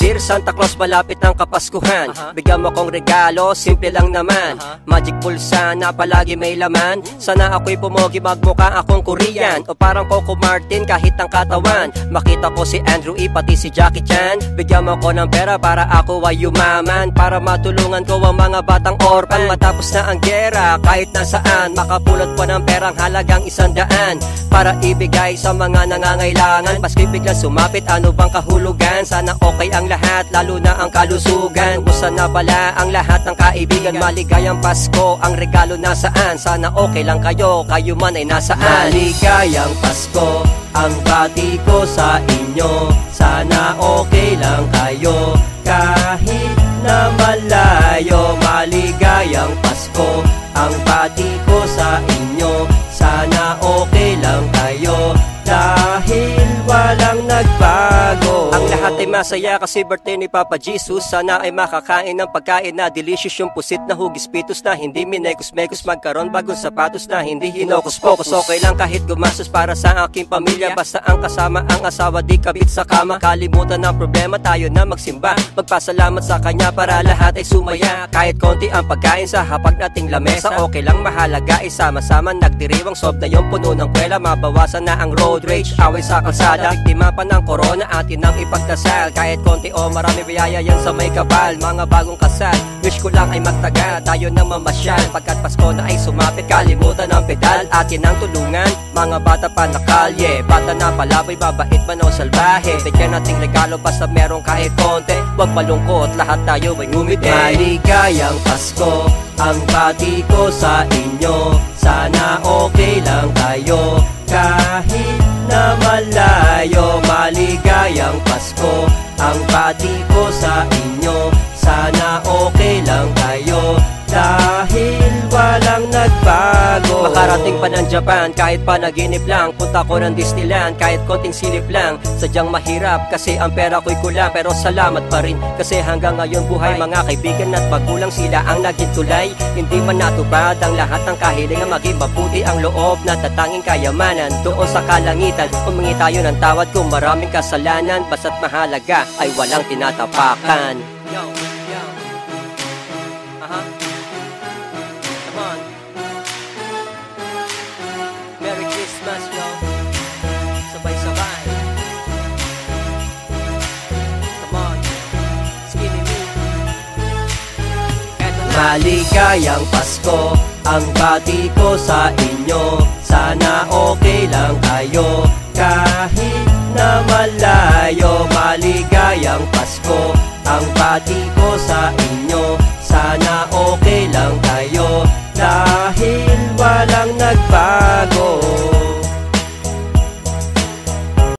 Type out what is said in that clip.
Dear Santa Claus, malapit ng Kapaskuhan. Bigyan mo kong regalo, simple lang naman. Magic pulsa na palagi may laman. Sana ako'y pumogi, magmukha akong Korean, o parang Coco Martin kahit ang katawan. Makita ko si Andrew E, pati si Jackie Chan. Bigyan mo ko ng pera para ako ay yumaman, para matulungan ko ang mga batang orphan. Matapos na ang gera, kahit nasaan, makapulot po ng perang halagang 100 para ibigay sa mga nangangailangan. Maski biglang sumapit, ano bang kahulugan? Sana okay ang lahat, lalo na ang kalusugan. Kumusta na pala ang lahat ng kaibigan? Maligayang Pasko, ang regalo nasaan? Sana okay lang kayo, kayo man ay nasaan? Maligayang Pasko, ang bati ko sa inyo. Sana okay lang kayo, kahit na malayo. Maligayang Pasko, ang bati ko sa inyo. Sana okay lang kayo, dahil walang nagbago. Ang lahat ay masaya kasi birthday ni Papa Jesus. Sana ay makakain ng pagkain na delicious, yung pusit na hugis pitos na hindi minekos-mekos, magkaroon bagong sapatos na hindi hinokus-pokus. Okay lang kahit gumastos para sa aking pamilya, basta ang kasama ang asawa, di kabit sa kama. Kalimutan ng problema, tayo na magsimba, magpasalamat sa kanya para lahat ay sumaya. Kahit konti ang pagkain sa hapag nating lamesa, okay lang mahalaga isama-sama nagdiriwang. Sob na yung puno ng kwela, mabawasan na ang road rage, away sa kalsada. Biktima pa ng corona, atin ang ipagdasal. Kahit konti o marami biyaya yan sa may kapal. Mga bagong kasal, wish ko lang ay magtagal, tayo na mamasyal. Pagkat Pasko na ay sumapit, kalimutan ang pedal, atin ang tulungan. Mga bata pa na kalye, bata na palabay, babait man o salbahe. Bigyan nating regalo basta merong kahit konti, wag malungkot, lahat tayo ay ngumiti. Maligayang Pasko, ang bati ko sa inyo. Sana okay lang kayo, kahit na malayo. Maligayang Pasko, ang bati ko sa inyo. Sana okay lang kayo, dahil walang nagbago. Makarating pa ng Japan, kahit panaginip lang. Punta ko ng Disneyland, kahit konting silip lang. Sadyang mahirap kasi ang pera ko'y kulang, pero salamat pa rin kasi hanggang ngayon buhay. Mga kaibigan at magulang, sila ang naging tulay. Hindi man natupad ang lahat ng kahilingan, maging mabuti ang loob na tatanging kayamanan. Doon sa kalangitan, humingi tayo ng tawad kung maraming kasalanan, basta't mahalaga ay walang tinatapakan. Yo, yo. Come on. Merry Christmas, yo. Sabay-sabay. Come on. Skinny me. Maligayang Pasko, ang bati ko sa inyo. Sana okay lang kayo, kahit na malayo. Maligayang Pasko, ang bati ko